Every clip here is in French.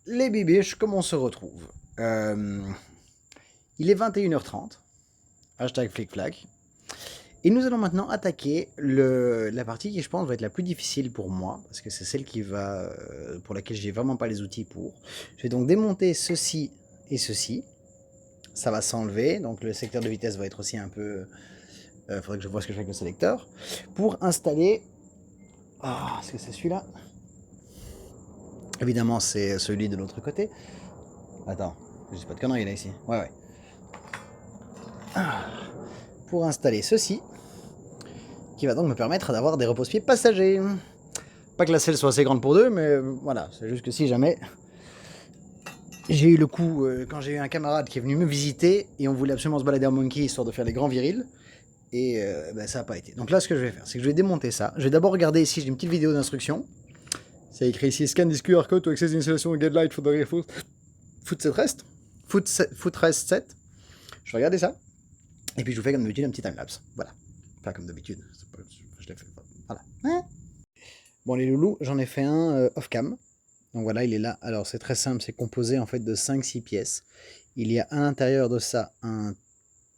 les bibiches, comment on se retrouve? Il est 21h30, hashtag flic-flac, et nous allons maintenant attaquer la partie qui, je pense, va être la plus difficile pour moi, parce que c'est celle pour laquelle j'ai vraiment pas les outils pour. Je vais donc démonter ceci et ceci, ça va s'enlever, donc le secteur de vitesse va être aussi un peu... faudrait que je vois ce que je fais avec le sélecteur, pour installer... Ah, est-ce que c'est celui-là? Évidemment, c'est celui de l'autre côté. Attends, je dis pas de conneries là ici. Ouais. Pour installer ceci, qui va donc me permettre d'avoir des repose-pieds passagers. Pas que la selle soit assez grande pour deux, mais voilà, c'est juste que si jamais... J'ai eu le coup, quand j'ai eu un camarade qui est venu me visiter, et on voulait absolument se balader en monkey, histoire de faire les grands virils, et ça n'a pas été. Donc là, ce que je vais faire, c'est que je vais démonter ça. Je vais d'abord regarder ici, j'ai une petite vidéo d'instruction. C'est écrit ici, scan this QR code to access the installation of Guidelight for the footrest. Footrest set. Je vais regarder ça. Et puis je vous fais comme d'habitude un petit timelapse. Voilà. Pas comme d'habitude. Je l'ai fait. Voilà. Bon les loulous, j'en ai fait un off-cam. Donc voilà, il est là. Alors c'est très simple, c'est composé en fait de 5-6 pièces. Il y a à l'intérieur de ça un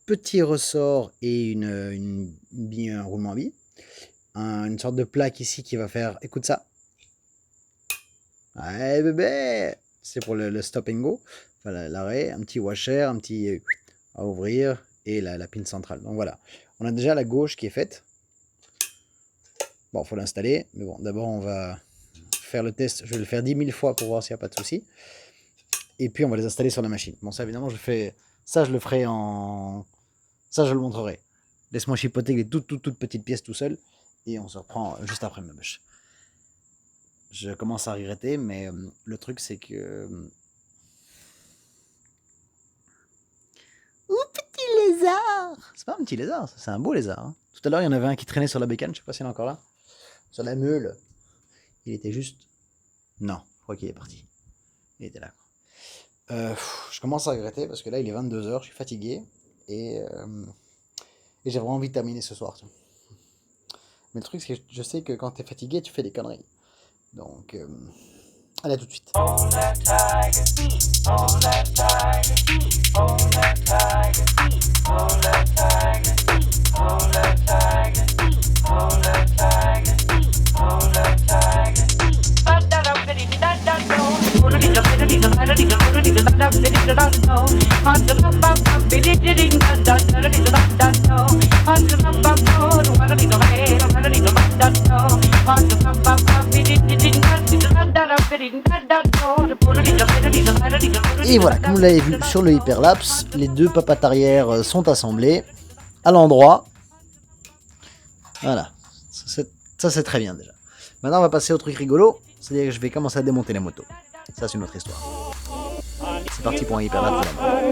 petit ressort et un roulement à billes. Une sorte de plaque ici qui va faire... Écoute ça. Ouais bébé. C'est pour le stop and go. Enfin, l'arrêt, un petit washer, un petit à ouvrir et la pin centrale. Donc voilà, on a déjà la gauche qui est faite. Bon, faut l'installer, mais bon, d'abord on va faire le test. Je vais le faire 10 000 fois pour voir s'il n'y a pas de souci. Et puis on va les installer sur la machine. Bon, ça évidemment, je le ferai en... Ça, je le montrerai. Laisse-moi chipoter les toutes petites pièces tout seul. Et on se reprend juste après ma bûche. Je commence à regretter, mais le truc c'est que... Petit lézard! C'est pas un petit lézard, c'est un beau lézard. Hein. Tout à l'heure, il y en avait un qui traînait sur la bécane, je sais pas s'il est encore là. Sur la meule. Il était juste... Non, je crois qu'il est parti. Il était là. Je commence à regretter parce que là, il est 22h, je suis fatigué. Et j'ai vraiment envie de terminer ce soir. Mais le truc, c'est que je sais que quand t'es fatigué, tu fais des conneries. Donc, allez, à tout de suite. Et voilà, comme vous l'avez vu sur le hyperlapse, les deux papates arrière sont assemblées à l'endroit. Voilà, ça c'est très bien déjà. Maintenant on va passer au truc rigolo, c'est-à-dire que je vais commencer à démonter la moto. Ça c'est une autre histoire. C'est parti pour un hyperlapse de la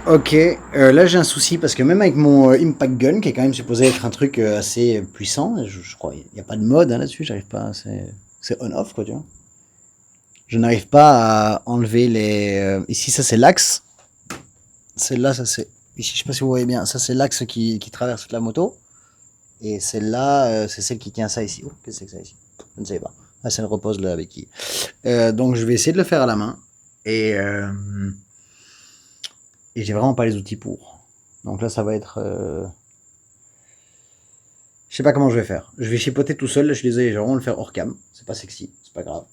Ok, là j'ai un souci parce que même avec mon Impact Gun, qui est quand même supposé être un truc assez puissant, je crois, il n'y a pas de mode hein, là-dessus, j'arrive pas, c'est on-off quoi, tu vois. Je n'arrive pas à enlever les... ici ça c'est l'axe, celle-là ça c'est... Ici je sais pas si vous voyez bien, ça c'est l'axe qui traverse toute la moto, et celle-là c'est celle qui tient ça ici. Oh, qu'est-ce que c'est que ça ici? Je ne sais pas. Ah, ça repose là avec qui. Donc je vais essayer de le faire à la main, et j'ai vraiment pas les outils pour. Donc là, ça va être... Je sais pas comment je vais faire. Je vais chipoter tout seul. Là, je suis désolé, je vais vraiment le faire hors cam. C'est pas sexy, c'est pas grave.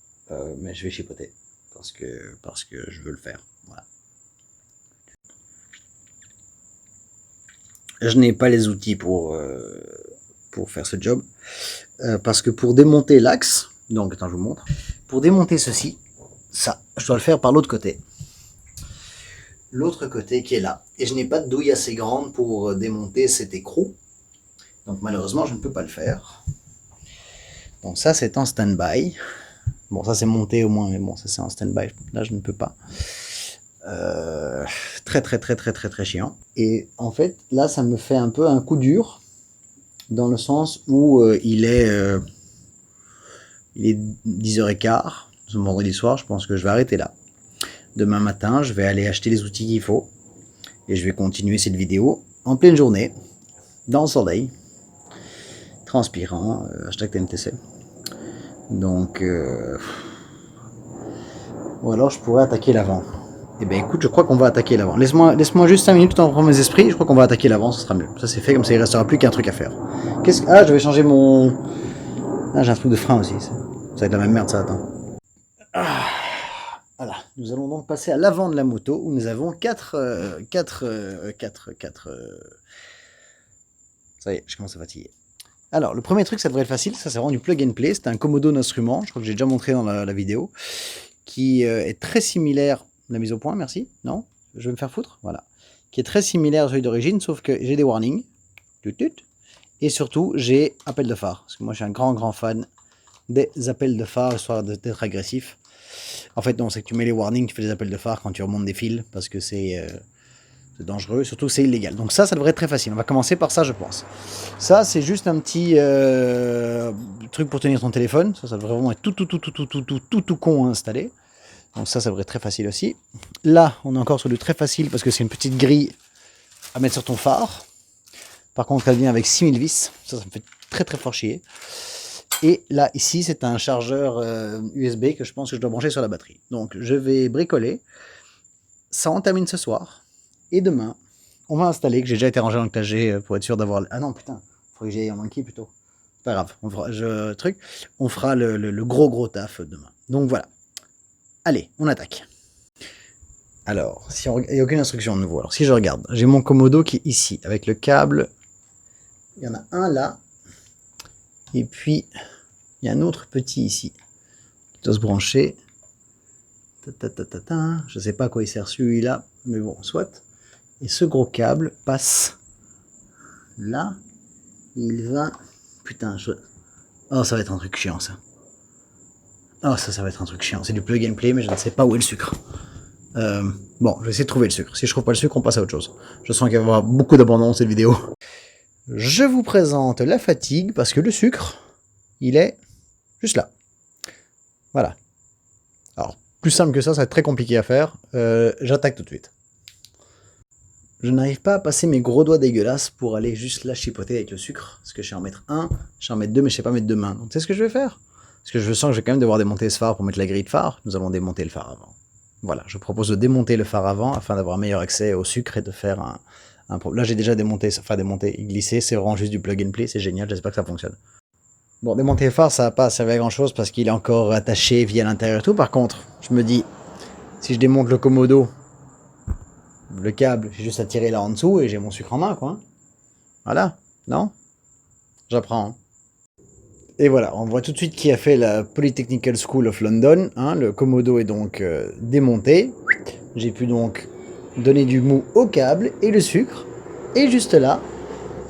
Mais je vais chipoter. Parce que je veux le faire. Voilà. Je n'ai pas les outils pour faire ce job. Parce que pour démonter l'axe... Donc, attends, je vous montre. Pour démonter ceci, ça, je dois le faire par l'autre côté. L'autre côté qui est là. Et je n'ai pas de douille assez grande pour démonter cet écrou. Donc malheureusement, je ne peux pas le faire. Donc ça, c'est en stand-by. Bon, ça c'est monté au moins, mais bon, ça c'est en stand-by. Là, je ne peux pas. Très chiant. Et en fait, là, ça me fait un peu un coup dur. Dans le sens où il est 10h15. Ce vendredi soir, je pense que je vais arrêter là. Demain matin, je vais aller acheter les outils qu'il faut. Et je vais continuer cette vidéo en pleine journée, dans le soleil, transpirant, hashtag TMTC. Donc, ou alors je pourrais attaquer l'avant. Eh bien écoute, je crois qu'on va attaquer l'avant. Laisse-moi juste 5 minutes en prendre mes esprits, je crois qu'on va attaquer l'avant, ce sera mieux. Ça c'est fait, comme ça il restera plus qu'un truc à faire. Ah, je vais changer mon... Ah, j'ai un truc de frein aussi. Ça va être la même merde ça, attends. Ah, voilà, nous allons donc passer à l'avant de la moto, où nous avons 4... Ça y est, je commence à fatiguer. Alors, le premier truc, ça devrait être facile, ça c'est vraiment du plug and play, c'est un Komodo d'instrument, je crois que j'ai déjà montré dans la vidéo, qui est très similaire, la mise au point, merci, non, je vais me faire foutre, voilà, qui est très similaire à celui d'origine, sauf que j'ai des warnings, et surtout j'ai appel de phare, parce que moi je suis un grand fan des appels de phare, histoire d'être agressif. En fait non, c'est que tu mets les warnings, tu fais des appels de phare quand tu remontes des fils, parce que c'est dangereux, surtout c'est illégal. Donc ça devrait être très facile. On va commencer par ça, je pense. Ça, c'est juste un petit truc pour tenir ton téléphone. Ça devrait vraiment être tout con à installer. Donc ça devrait être très facile aussi. Là, on est encore sur du très facile parce que c'est une petite grille à mettre sur ton phare. Par contre, elle vient avec 6000 vis. Ça me fait très fort chier. Et là, ici, c'est un chargeur USB que je pense que je dois brancher sur la batterie. Donc, je vais bricoler. Ça, on termine ce soir. Et demain, on va installer, que j'ai déjà été rangé dans le clavier pour être sûr d'avoir... Ah non, putain, il faudrait que j'aille en monkey plutôt. C'est pas grave, on fera le gros taf demain. Donc voilà. Allez, on attaque. Alors, il n'y a aucune instruction de nouveau. Alors si je regarde, j'ai mon Komodo qui est ici, avec le câble. Il y en a un là. Et puis, il y a un autre petit ici, qui doit se brancher. Je sais pas à quoi il sert celui-là, mais bon, soit. Et ce gros câble passe là. Il va... Putain, oh, ça va être un truc chiant, ça. Oh, ça va être un truc chiant. C'est du plug and play, mais je ne sais pas où est le sucre. Bon, je vais essayer de trouver le sucre. Si je trouve pas le sucre, on passe à autre chose. Je sens qu'il va y avoir beaucoup d'abandon cette vidéo. Je vous présente la fatigue, parce que le sucre, il est juste là. Voilà. Alors, plus simple que ça va être très compliqué à faire. J'attaque tout de suite. Je n'arrive pas à passer mes gros doigts dégueulasses pour aller juste là chipoter avec le sucre. Parce que je sais en mettre un, je sais en mettre deux, mais je sais pas mettre deux mains. Donc tu sais ce que je vais faire? Parce que je sens que je vais quand même devoir démonter ce phare pour mettre la grille de phare. Nous allons démonter le phare avant. Voilà, je propose de démonter le phare avant afin d'avoir un meilleur accès au sucre et de faire un... Là j'ai déjà démonté et glissé. C'est vraiment juste du plug and play, c'est génial, j'espère que ça fonctionne. Bon, démonter le phare, ça va pas servir à grand chose parce qu'il est encore attaché via l'intérieur et tout. Par contre, je me dis, si je démonte le Komodo, le câble, j'ai juste à tirer là en dessous et j'ai mon sucre en main, quoi. Voilà, non? J'apprends. Et voilà, on voit tout de suite qui a fait la Polytechnical School of London. Hein, le Komodo est donc démonté. J'ai pu donc donner du mou au câble et le sucre. Et juste là,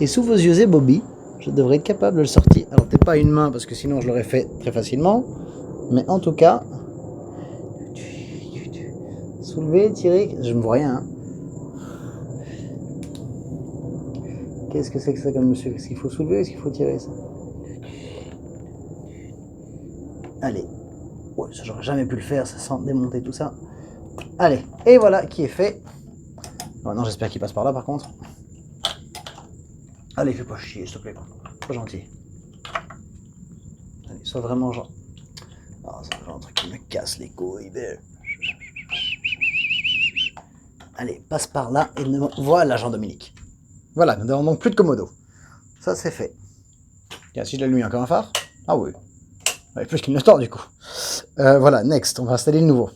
et sous vos yeux et Bobby, je devrais être capable de le sortir. Alors peut-être pas une main parce que sinon je l'aurais fait très facilement. Mais en tout cas, soulever, tirer, je ne vois rien. Hein. Qu'est-ce que c'est que ça comme monsieur? Est-ce qu'il faut soulever ou est-ce qu'il faut tirer ça? Allez. Ouais, ça j'aurais jamais pu le faire, ça sans démonter tout ça. Allez, et voilà qui est fait. Maintenant j'espère qu'il passe par là par contre. Allez, fais pas chier, s'il te plaît. Pas gentil. Allez, sois vraiment genre... Ah, c'est genre un truc qui me casse les couilles. Allez, passe par là et ne... Voilà Jean-Dominique. Voilà, nous n'avons donc plus de Komodo. Ça c'est fait. Tiens, si je l'allume, encore un phare. Ah oui. Ouais, plus qu'il ne tord du coup. Voilà, next, on va installer le nouveau.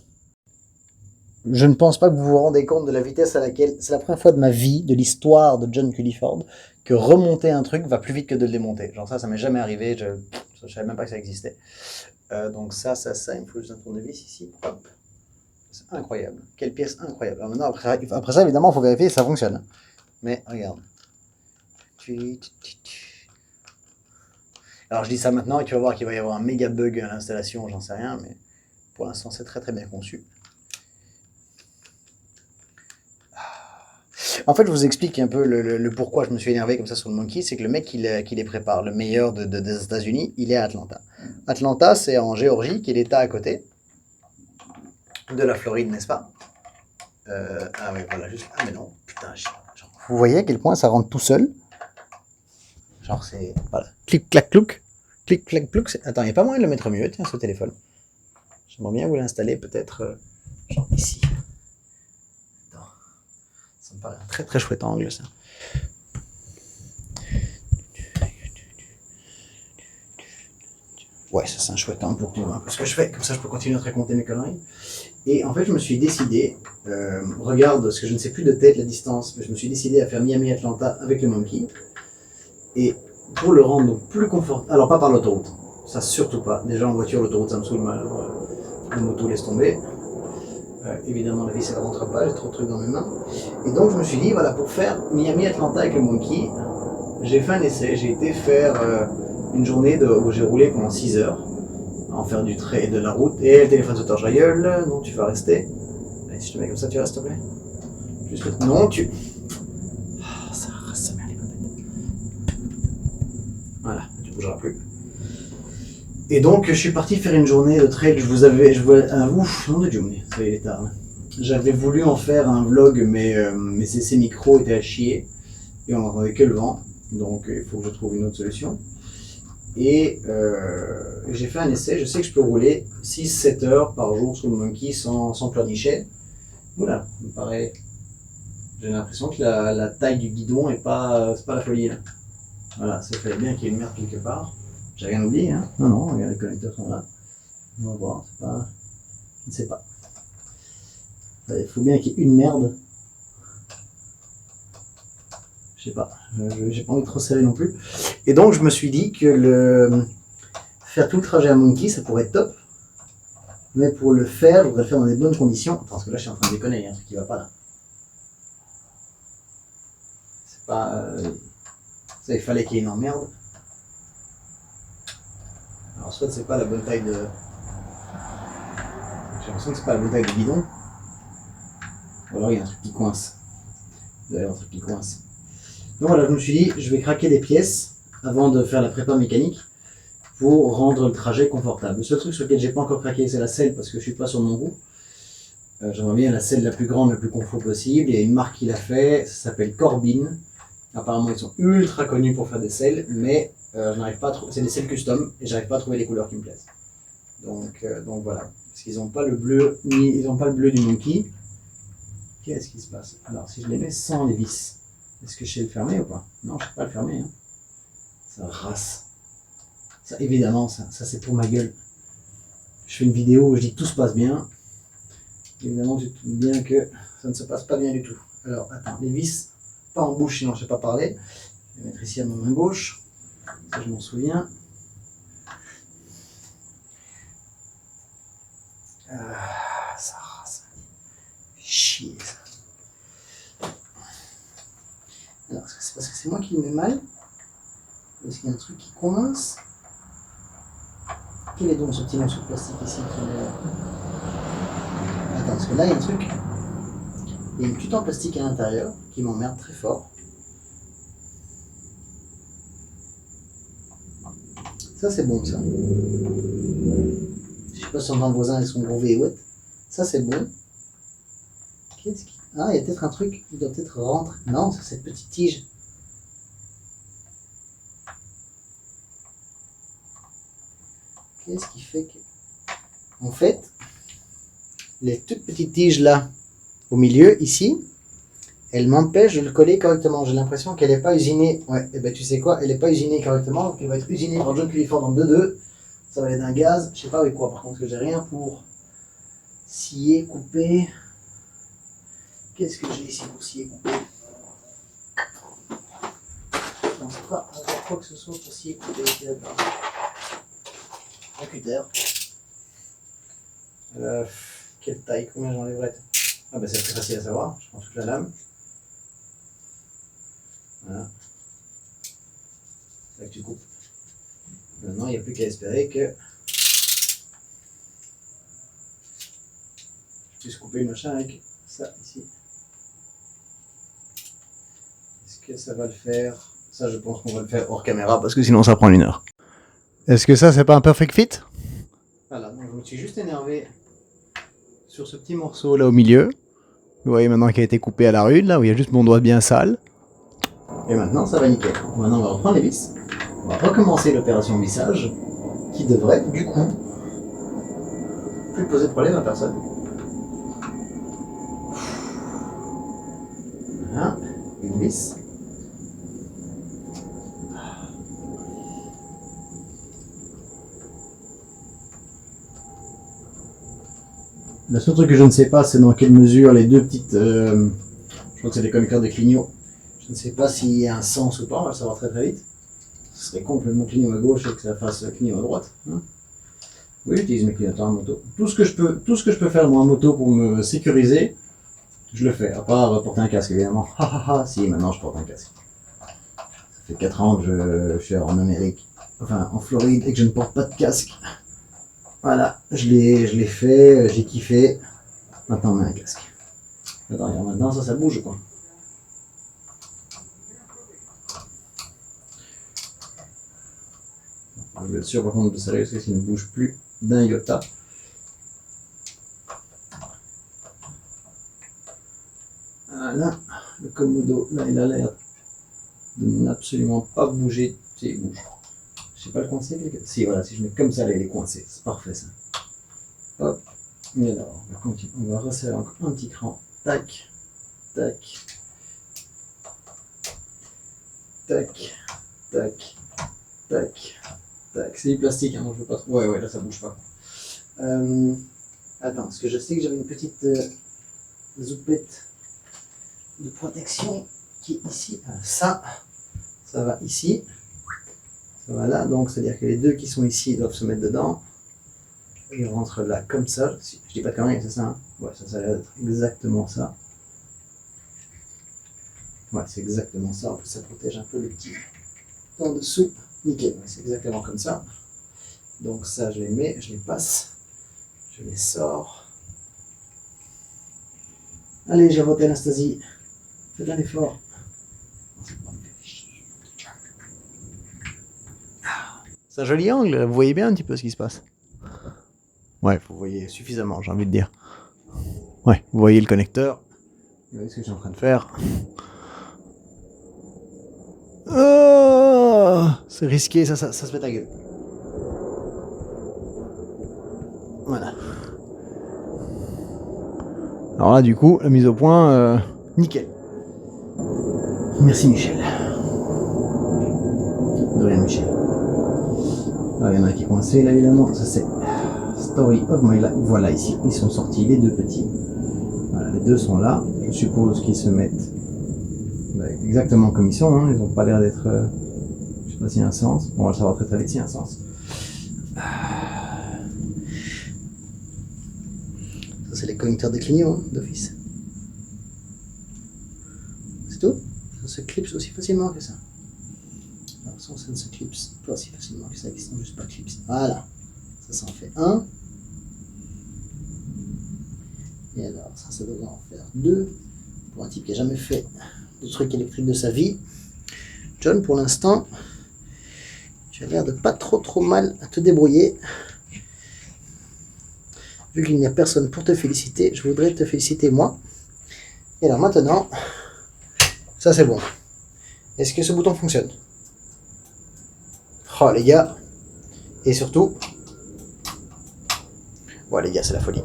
Je ne pense pas que vous vous rendez compte de la vitesse à laquelle... C'est la première fois de ma vie, de l'histoire de John Culliford, que remonter un truc va plus vite que de le démonter. Genre ça m'est jamais arrivé, je savais même pas que ça existait. Donc ça, il me faut juste un tournevis ici. Hop. C'est incroyable. Quelle pièce incroyable. Alors maintenant, après ça, évidemment, il faut vérifier si ça fonctionne. Mais regarde. Alors je dis ça maintenant et tu vas voir qu'il va y avoir un méga bug à l'installation, j'en sais rien, mais pour l'instant c'est très bien conçu. En fait, je vous explique un peu le pourquoi je me suis énervé comme ça sur le Monkey, c'est que le mec qui les prépare, le meilleur des États-Unis, il est à Atlanta. Atlanta, c'est en Géorgie, qui est l'état à côté de la Floride, n'est-ce pas? Ah ouais, voilà, juste... Ah mais non, putain, genre, vous voyez à quel point ça rentre tout seul? Genre c'est... Voilà. Clic, clac, clouc. Clic, clac, clouc. Attends, il n'y a pas moyen de le mettre mieux, tiens, ce téléphone. J'aimerais bien vous l'installer peut-être genre ici. Attends. Ça me paraît un très très chouette angle ça. Ouais, ça c'est un chouette angle pour tout ce que je fais, comme ça je peux continuer à te raconter mes conneries. Et en fait, je me suis décidé, regarde, parce que je ne sais plus de tête la distance, mais je me suis décidé à faire Miami-Atlanta avec le Monkey. Et pour le rendre donc plus confortable, alors pas par l'autoroute, ça surtout pas. Déjà en voiture, l'autoroute ça me saoule mal, la moto laisse tomber. Évidemment, la vis elle rentre pas, j'ai trop de trucs dans mes mains. Et donc je me suis dit, voilà, pour faire Miami-Atlanta avec le Monkey, j'ai fait un essai, j'ai été faire une journée où j'ai roulé pendant 6 heures, à en faire du trait de la route, et le téléphone se torche la gueule, non tu vas rester. Allez, si je te mets comme ça, tu restes s'il te plaît. Juste non, tu... Oh, ça rase sa mère les popettes. Voilà, tu bougeras plus. Et donc je suis parti faire une journée de trail, ouf, nom de Dieu, ça y est, il est tard. J'avais voulu en faire un vlog, mais ces micros étaient à chier, et on n'entendait que le vent, donc il faut que je trouve une autre solution. Et j'ai fait un essai, je sais que je peux rouler 6-7 heures par jour sur le Monkey sans pleurnicher. Voilà, ça me paraît... J'ai l'impression que la taille du guidon c'est pas la folie. Là. Voilà, ça fallait bien qu'il y ait une merde quelque part. J'ai rien oublié, hein. Non, regarde, les connecteurs sont là. On va voir, c'est pas... Je ne sais pas. Il faut bien qu'il y ait une merde. Je sais pas, j'ai pas envie de trop serrer non plus. Et donc je me suis dit que faire tout le trajet à Monkey, ça pourrait être top. Mais pour le faire, je voudrais le faire dans des bonnes conditions. Attends, parce que là je suis en train de déconner, il y a un truc qui va pas là. C'est pas... ça, il fallait qu'il y ait une emmerde. Alors soit c'est pas la bonne taille de... J'ai l'impression que c'est pas la bonne taille de bidon. Ou alors il y a un truc qui coince. Il y a un truc qui coince. Donc voilà, je me suis dit, je vais craquer des pièces avant de faire la prépa mécanique pour rendre le trajet confortable. Le seul truc sur lequel j'ai pas encore craqué, c'est la selle parce que je suis pas sur mon goût. J'aimerais bien la selle la plus grande, la plus confort possible. Il y a une marque qui l'a fait, ça s'appelle Corbin. Apparemment, ils sont ultra connus pour faire des selles, mais je n'arrive pas à trouver. C'est des selles custom et j'arrive pas à trouver les couleurs qui me plaisent. Donc voilà, parce qu'ils n'ont pas le bleu, ils n'ont pas le bleu du Monkey. Qu'est-ce qui se passe? Alors, si je les mets sans les vis, est-ce que je sais le fermer ou pas? Non, je ne sais pas le fermer. Hein. Ça rase. Ça, évidemment, ça c'est pour ma gueule. Je fais une vidéo où je dis que tout se passe bien. Évidemment, tu te doutes bien que ça ne se passe pas bien du tout. Alors, attends, les vis, pas en bouche, sinon je ne sais pas parler. Je vais mettre ici à ma main gauche. Ça, je m'en souviens. Ça rase. Chier, ça. Alors, est-ce que c'est parce que c'est moi qui le mets mal? Est-ce qu'il y a un truc qui coince? Quel est donc ce petit morceau de plastique ici qui me... Attends, parce que là, il y a un truc. Il y a une tuto en plastique à l'intérieur qui m'emmerde très fort. Ça, c'est bon, ça. Je sais pas si on entend le voisin avec son gros véhouette. Ça, c'est bon. Qu'est-ce qui... Ah, il y a peut-être un truc qui doit peut-être rentrer. Non, c'est cette petite tige. Qu'est-ce qui fait que... En fait, les toutes petites tiges là, au milieu, ici, elles m'empêchent de le coller correctement. J'ai l'impression qu'elle n'est pas usinée. Ouais, et ben tu sais quoi, elle n'est pas usinée correctement. Donc elle va être usinée par John Culiform en 2-2. Ça va être un gaz. Je sais pas avec quoi par contre, parce que j'ai rien pour scier, couper. Qu'est-ce que j'ai ici pour scier, couper? Je pense pas avoir quoi que ce soit pour scier, couper. Un cutter. Quelle taille, combien j'enlèverais? Ah bah c'est très facile à savoir, je prends toute la lame. Voilà. C'est là que tu coupes. Maintenant il n'y a plus qu'à espérer que je puisse couper le machin avec ça ici. Est-ce que ça va le faire? Ça je pense qu'on va le faire hors caméra parce que sinon ça prend 1 heure. Est-ce que ça c'est pas un perfect fit? Voilà, donc je me suis juste énervé sur ce petit morceau là au milieu. Vous voyez maintenant qu'il a été coupé à la rude, là où il y a juste mon doigt bien sale. Et maintenant ça va nickel. Maintenant on va reprendre les vis. On va recommencer l'opération vissage qui devrait du coup plus poser de problème à personne. Voilà, une vis. Le seul truc que je ne sais pas, c'est dans quelle mesure les deux petites... je crois que c'est des connecteurs de clignot. Je ne sais pas s'il y a un sens ou pas, on va le savoir très très vite. Ce serait complètement clignot à gauche et que ça fasse clignot à droite. Hein. Oui, j'utilise mes clignoteurs en moto. Tout ce que je peux faire moi en moto pour me sécuriser, je le fais. À part porter un casque évidemment. Si, maintenant je porte un casque. Ça fait 4 ans que je suis en Amérique, enfin en Floride, et que je ne porte pas de casque. Voilà, je l'ai fait, j'ai kiffé. Maintenant on met un casque. Attends, regarde, maintenant ça bouge quoi. Je vais être sûr par contre de ça parce que s'il ne bouge plus d'un iota. Voilà, le Komodo, là il a l'air de n'absolument pas bouger. Si, il bouge. Je sais pas le coincer. Si, voilà, si je mets comme ça, là, il est coincé. C'est parfait ça. Hop. Et alors, on va resserrer encore un petit cran. Tac, tac, tac, tac, tac, tac. C'est du plastique, hein, donc je veux pas trop. Ouais, là ça bouge pas. Attends, parce que je sais que j'avais une petite zoupette de protection qui est ici. Ça va ici. Ça va là, donc c'est-à-dire que les deux qui sont ici doivent se mettre dedans. Ils rentrent là comme ça. Je dis pas de conneries, c'est ça, hein. Ouais, ça va être exactement ça. Ouais, c'est exactement ça. En plus, ça protège un peu le petit en dessous. Nickel, ouais, c'est exactement comme ça. Donc ça, je les mets, je les passe, je les sors. Allez, j'ai voté Anastasie. Faites un effort. C'est un joli angle, vous voyez bien un petit peu ce qui se passe. Ouais, vous voyez suffisamment, j'ai envie de dire. Ouais, vous voyez le connecteur. Vous voyez ce que je suis en train de faire. Oh, c'est risqué, ça se met à gueule. Voilà. Alors là, du coup, la mise au point, nickel. Merci Michel. De rien Michel. Là, il y en a un qui est coincé, là évidemment. Ça c'est Story of My Life. Voilà, ici, ils sont sortis, les deux petits. Voilà, les deux sont là. Je suppose qu'ils se mettent exactement comme ils sont. Hein. Ils n'ont pas l'air d'être... je sais pas s'il y a un sens. Bon, on va le savoir très très vite s'il y a un sens. Ça, c'est les connecteurs de clignot, hein, d'office. C'est tout. Ça se clipse aussi facilement que ça. Alors, ça ne se clipse pas aussi facilement que ça. Ils sont juste pas clipsés. Voilà. Ça en fait un. Et alors, ça devrait en faire deux. Pour un type qui n'a jamais fait de truc électrique de sa vie. John, pour l'instant, tu as l'air de pas trop mal à te débrouiller. Vu qu'il n'y a personne pour te féliciter, je voudrais te féliciter moi. Et alors maintenant, ça c'est bon. Est-ce que ce bouton fonctionne? Oh les gars. Et surtout, ouais les gars, c'est la folie.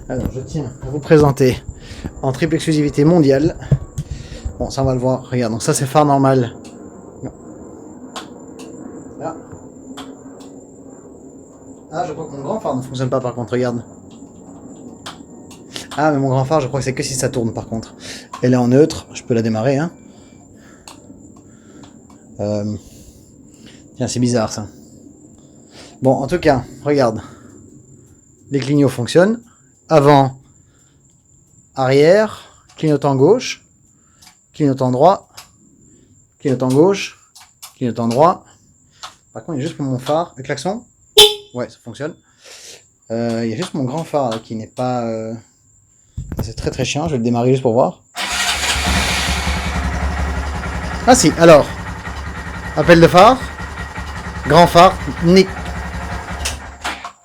Alors je tiens à vous présenter en triple exclusivité mondiale. Bon, ça on va le voir. Regarde, donc ça c'est phare normal. Non. Là. Ah, je crois que mon grand phare ne fonctionne pas par contre, regarde. Ah, mais mon grand phare, je crois que c'est que si ça tourne par contre. Elle est en neutre, je peux la démarrer, hein. Tiens, c'est bizarre ça. Bon, en tout cas, regarde. Les clignots fonctionnent. Avant, arrière, clignotant gauche, clignotant droit, clignotant gauche, clignotant droit. Par contre, il y a juste mon phare. Le klaxon. Ouais, ça fonctionne. Il y a juste mon grand phare là, qui n'est pas... C'est très très chiant, je vais le démarrer juste pour voir. Ah si, alors. Appel de phare. Grand phare.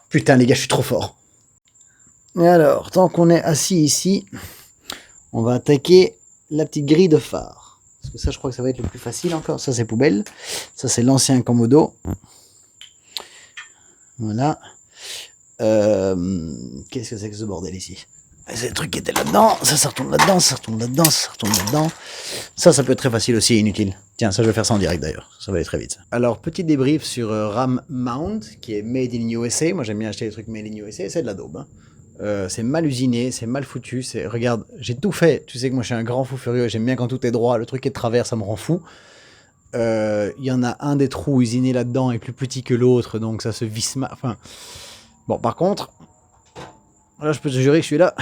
Putain les gars, je suis trop fort. Et alors, tant qu'on est assis ici, On va attaquer la petite grille de phare. Parce que ça, je crois que ça va être le plus facile encore. Ça, c'est poubelle. Ça, c'est l'ancien Komodo. Voilà. Qu'est-ce que c'est que ce bordel ici? C'est le truc qui était là-dedans. Ça retourne là-dedans, ça retourne là-dedans, ça retourne là-dedans. Ça peut être très facile aussi et inutile. Tiens, ça, je vais faire ça en direct d'ailleurs. Ça va aller très vite. Alors, petit débrief sur RAM Mount, qui est made in USA. Moi, j'aime bien acheter des trucs made in USA. C'est de la daube. Hein. C'est mal usiné, c'est mal foutu. Regarde, j'ai tout fait. Tu sais que moi, je suis un grand fou furieux. J'aime bien quand tout est droit. Le truc est de travers, ça me rend fou. Il y en a un des trous usinés là-dedans est plus petit que l'autre, donc ça se visse mal. Enfin, bon, par contre, là, je peux te jurer que celui-là,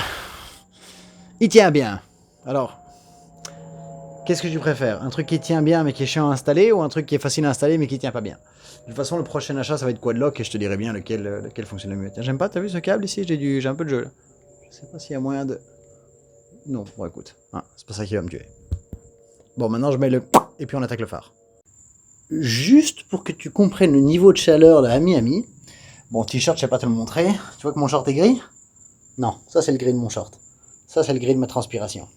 il tient bien. Alors, qu'est-ce que tu préfères? Un truc qui tient bien mais qui est chiant à installer, ou un truc qui est facile à installer mais qui tient pas bien? De toute façon, le prochain achat, ça va être Quadlock et je te dirai bien lequel fonctionne le mieux. Tiens, j'aime pas, t'as vu ce câble ici? J'ai un peu de jeu là. Je sais pas s'il y a moyen de... Non, bon écoute, hein, c'est pas ça qui va me tuer. Bon, maintenant je mets le... et puis on attaque le phare. Juste pour que tu comprennes le niveau de chaleur là à Miami. Bon, t-shirt, je sais pas te le montrer. Tu vois que mon short est gris? Non, ça c'est le gris de mon short. Ça c'est le gris de ma transpiration.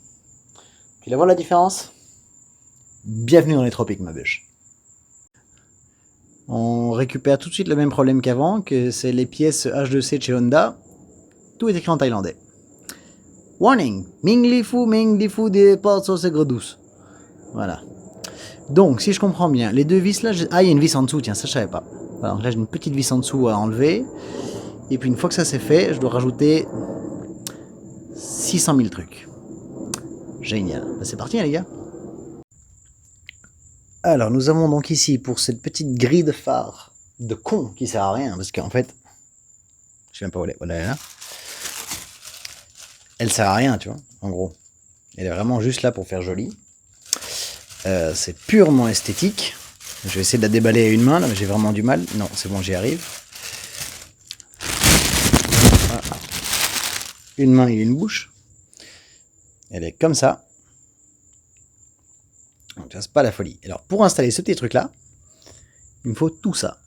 Tu la vois la différence? Bienvenue dans les tropiques, ma bûche. On récupère tout de suite le même problème qu'avant, que c'est les pièces H2C de chez Honda. Tout est écrit en thaïlandais. Warning, Ming Li Fu des portes au segre douce. Voilà. Donc, si je comprends bien, les deux vis là... Ah, il y a une vis en dessous, tiens, ça je savais pas. Alors là, j'ai une petite vis en dessous à enlever. Et puis une fois que ça c'est fait, je dois rajouter 600 000 trucs. Génial. Ben, c'est parti, hein, les gars. Alors, nous avons donc ici, pour cette petite grille de phare de con qui sert à rien, parce qu'en fait, je sais même pas où elle est. Voilà, elle est là. Elle sert à rien, tu vois, en gros. Elle est vraiment juste là pour faire joli. C'est purement esthétique. Je vais essayer de la déballer à une main, là, mais j'ai vraiment du mal. Non, c'est bon, j'y arrive. Voilà. Une main et une bouche. Elle est comme ça. Donc ça, c'est pas la folie. Alors, pour installer ce petit truc-là, il me faut tout ça.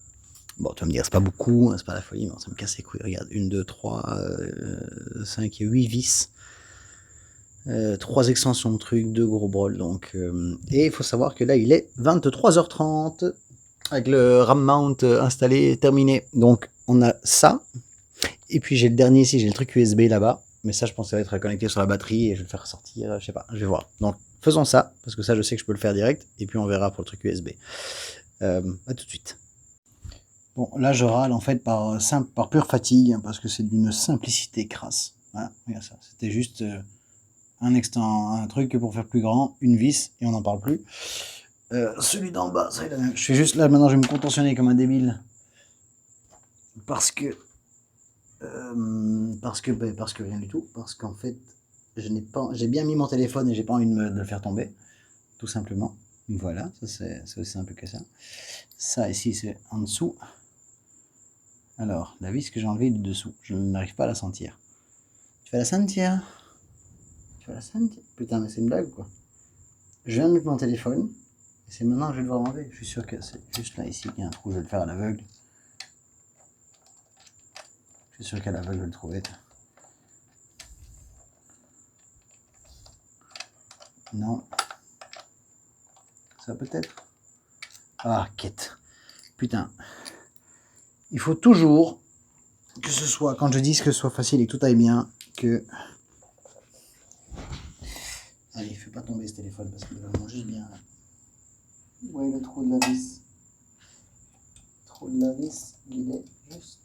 Bon, tu vas me dire, c'est pas beaucoup, hein, c'est pas la folie, mais ça me casse les couilles. Regarde, 1, 2, 3, 5 et 8 vis. 3 extensions de trucs, 2 gros brols. Donc, et il faut savoir que là, il est 23h30 avec le RAM mount installé, terminé. Donc, on a ça. Et puis, j'ai le dernier ici, j'ai le truc USB là-bas. Mais ça, je pense que ça va être connecté sur la batterie et je vais le faire sortir, je sais pas, je vais voir. Donc, faisons ça, parce que ça, je sais que je peux le faire direct. Et puis, on verra pour le truc USB. À tout de suite. Bon, là, je râle en fait par pure fatigue, hein, parce que c'est d'une simplicité crasse. Voilà, regarde ça. C'était juste... un truc pour faire plus grand, une vis, et on n'en parle plus. Celui d'en bas, ça, je suis juste là, maintenant je vais me contentionner comme un débile. Parce que rien du tout. Parce qu'en fait, j'ai bien mis mon téléphone et j'ai pas envie de le faire tomber. Tout simplement. Voilà, ça c'est aussi simple que ça. Ça ici, c'est en dessous. Alors, la vis que j'ai enlevée du dessous, je n'arrive pas à la sentir. Tu vas la sentir? La scène. Putain, mais c'est une blague ou quoi? Je viens de mettre mon téléphone et c'est maintenant que je vais devoir l'enlever. Je suis sûr que c'est juste là, ici, qu'il y a un trou. Je vais le faire à l'aveugle. Je suis sûr qu'à l'aveugle, je vais le trouver. Non. Ça peut-être. Ah, quête. Putain. Il faut toujours que ce soit, quand je dis que ce soit facile et que tout aille bien, que... Allez, fais pas tomber ce téléphone parce qu'il va vraiment juste bien là. Où est le trou de la vis? Le trou de la vis, il est juste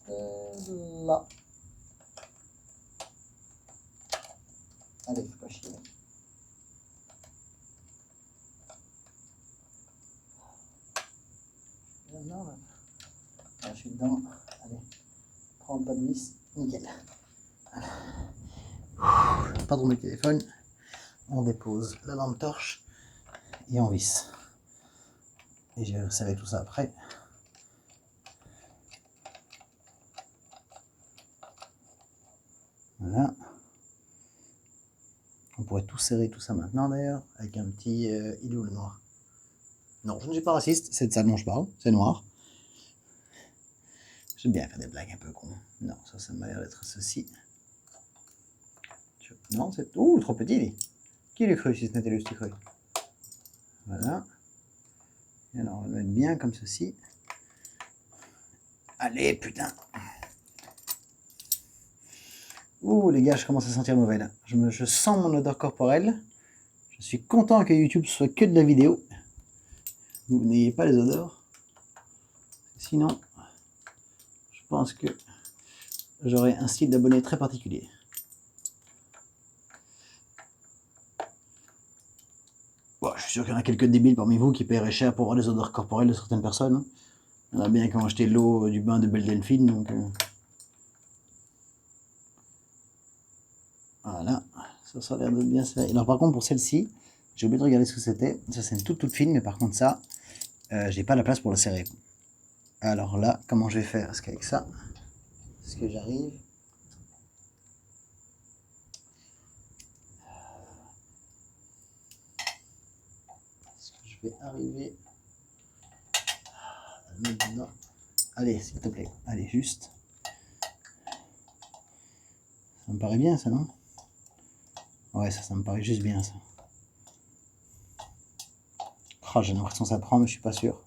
là. Allez, fais pas chier. Non, là. Là, je suis dedans. Allez, prends pas de vis, nickel. Pas trop le téléphone. On dépose la lampe torche et on visse. Et je vais serrer tout ça après. Voilà. On pourrait tout serrer tout ça maintenant d'ailleurs, avec un petit... il est où le noir? Non, je ne suis pas raciste, c'est de ça dont je parle, c'est noir. J'aime bien faire des blagues un peu con. Non, ça m'a l'air d'être ceci. Non, c'est... Ouh, trop petit lui. Qui l'eût cru si ce n'était le cru? Voilà. Et alors, on va le mettre bien comme ceci. Allez, putain. Ouh, les gars, je commence à sentir mauvais là. Je sens mon odeur corporelle. Je suis content que YouTube soit que de la vidéo. Vous n'ayez pas les odeurs. Sinon, je pense que j'aurai un style d'abonné très particulier. Bon, je suis sûr qu'il y en a quelques débiles parmi vous qui paieraient cher pour voir les odeurs corporelles de certaines personnes. Il y en a bien qui ont acheté l'eau du bain de Belle Delphine, donc... Voilà, ça a l'air de bien se faire. Alors par contre, pour celle-ci, j'ai oublié de regarder ce que c'était. Ça, c'est une toute fine, mais par contre ça, j'ai pas la place pour la serrer. Alors là, comment je vais faire? Est-ce qu'avec ça, est-ce que j'arrive? Est-ce que je vais arriver à le mettre dedans? Allez, s'il te plaît. Allez, juste. Ça me paraît bien, ça, non? Ouais, ça me paraît juste bien, ça. Oh, j'ai l'impression que ça prend, mais je suis pas sûr.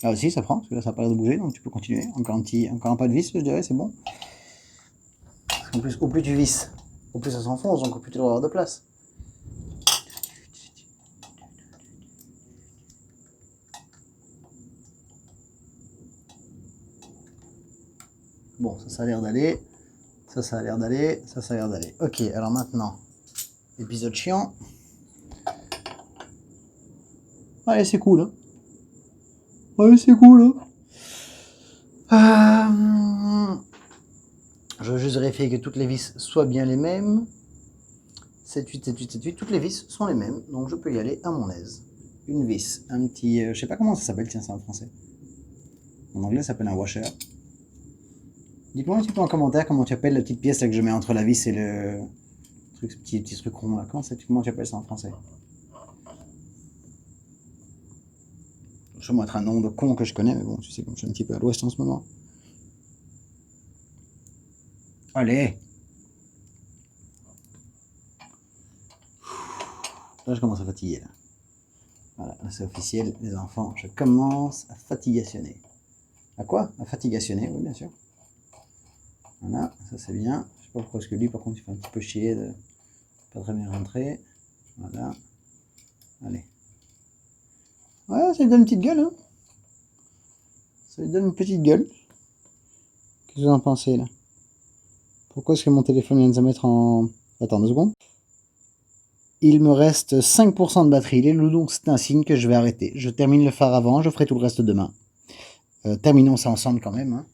Ah si, ça prend, parce que là ça a pas l'air de bouger, donc tu peux continuer. Encore un pas de vis, je dirais, c'est bon. Parce qu'en plus, au plus tu visses, au plus ça s'enfonce, donc au plus tu dois avoir de place. Bon, ça a l'air d'aller. Ça a l'air d'aller. Ça a l'air d'aller. Ok, alors maintenant, épisode chiant. Allez, c'est cool, hein. Allez, c'est cool, hein. Je veux juste vérifier que toutes les vis soient bien les mêmes. 7, 8, 7, 8, 7, 8. Toutes les vis sont les mêmes, donc je peux y aller à mon aise. Une vis, un petit... je sais pas comment ça s'appelle, tiens, c'est en français. En anglais, ça s'appelle un washer. Dites-moi un petit peu en commentaire comment tu appelles la petite pièce là, que je mets entre la vis et le truc, ce petit truc rond là. Comment tu appelles ça en français? Ça doit être un nom de con que je connais, mais bon, tu sais, comme je suis un petit peu à l'ouest en ce moment. Allez! Là, je commence à fatiguer. Là. Voilà, là c'est officiel, les enfants, je commence à fatigationner. À quoi? À fatigationner, oui, bien sûr. Voilà, ça c'est bien. Je sais pas pourquoi, parce que lui, par contre, il fait un petit peu chier de pas très bien rentrer. Voilà. Allez. Ouais, ça lui donne une petite gueule, hein. Ça lui donne une petite gueule. Qu'est-ce que vous en pensez, là? Pourquoi est-ce que mon téléphone vient de se mettre en... Attends 2 secondes. Il me reste 5% de batterie, les loups, donc c'est un signe que je vais arrêter. Je termine le phare avant, je ferai tout le reste demain. Terminons ça ensemble quand même, hein.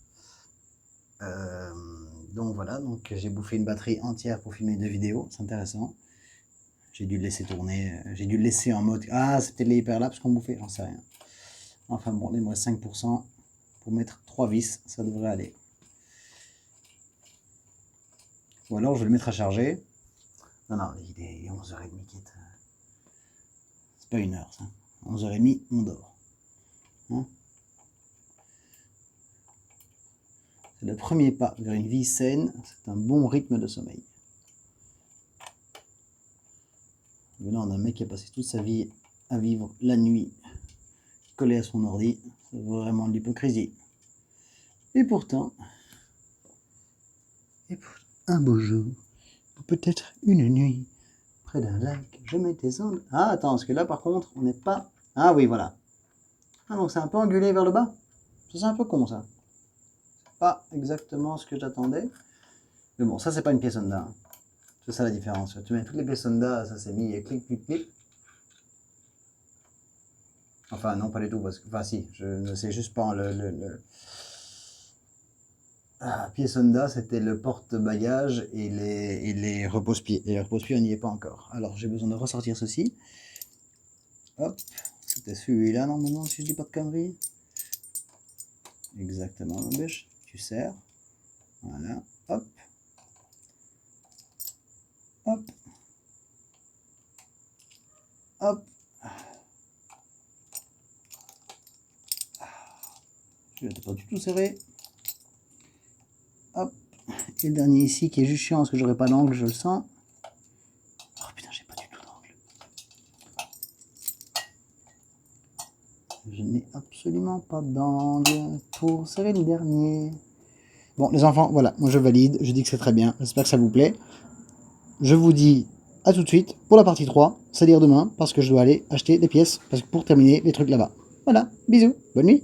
Donc voilà, donc j'ai bouffé une batterie entière pour filmer 2 vidéos, c'est intéressant. J'ai dû le laisser tourner, j'ai dû le laisser en mode... Ah, c'était les hyperlapses qu'on bouffait, j'en sais rien. Enfin bon, il me reste 5% pour mettre 3 vis, ça devrait aller. Ou alors je vais le mettre à charger. Non, non, il est 11h30, Kate. C'est pas 1h, ça. 11h30, on dort. Hein? C'est le premier pas vers une vie saine, c'est un bon rythme de sommeil. Venant d'un mec qui a passé toute sa vie à vivre la nuit, collé à son ordi, c'est vraiment de l'hypocrisie. Et pourtant, un beau jour, ou peut-être une nuit, près d'un lac, je mets tes ondes. Ah, attends, parce que là, par contre, on n'est pas... Ah oui, voilà. Ah, donc c'est un peu angulé vers le bas. Ça, c'est un peu con, ça. C'est pas exactement ce que j'attendais. Mais bon, ça, c'est pas une pièce Honda. Hein. C'est ça la différence. Tu mets toutes les pièces Honda, ça s'est mis clic, clic, clic. Enfin, non, pas du tout. Parce que... Enfin, si, je ne sais juste pas Ah, pièce Honda, c'était le porte-bagages et les repose-pieds. Et les repose-pieds, on n'y est pas encore. Alors, j'ai besoin de ressortir ceci. Hop, c'était celui-là, normalement, si je dis pas de conneries. Exactement, mon bêche. Tu serres. Voilà, hop. Hop. Hop. Je n'étais pas du tout serré. Et le dernier ici qui est juste chiant parce que j'aurai pas d'angle, je le sens. Oh putain, j'ai pas du tout d'angle. Je n'ai absolument pas d'angle pour serrer le dernier. Bon, les enfants, voilà, moi je valide, je dis que c'est très bien, j'espère que ça vous plaît. Je vous dis à tout de suite pour la partie 3, c'est-à-dire demain, parce que je dois aller acheter des pièces pour terminer les trucs là-bas. Voilà, bisous, bonne nuit.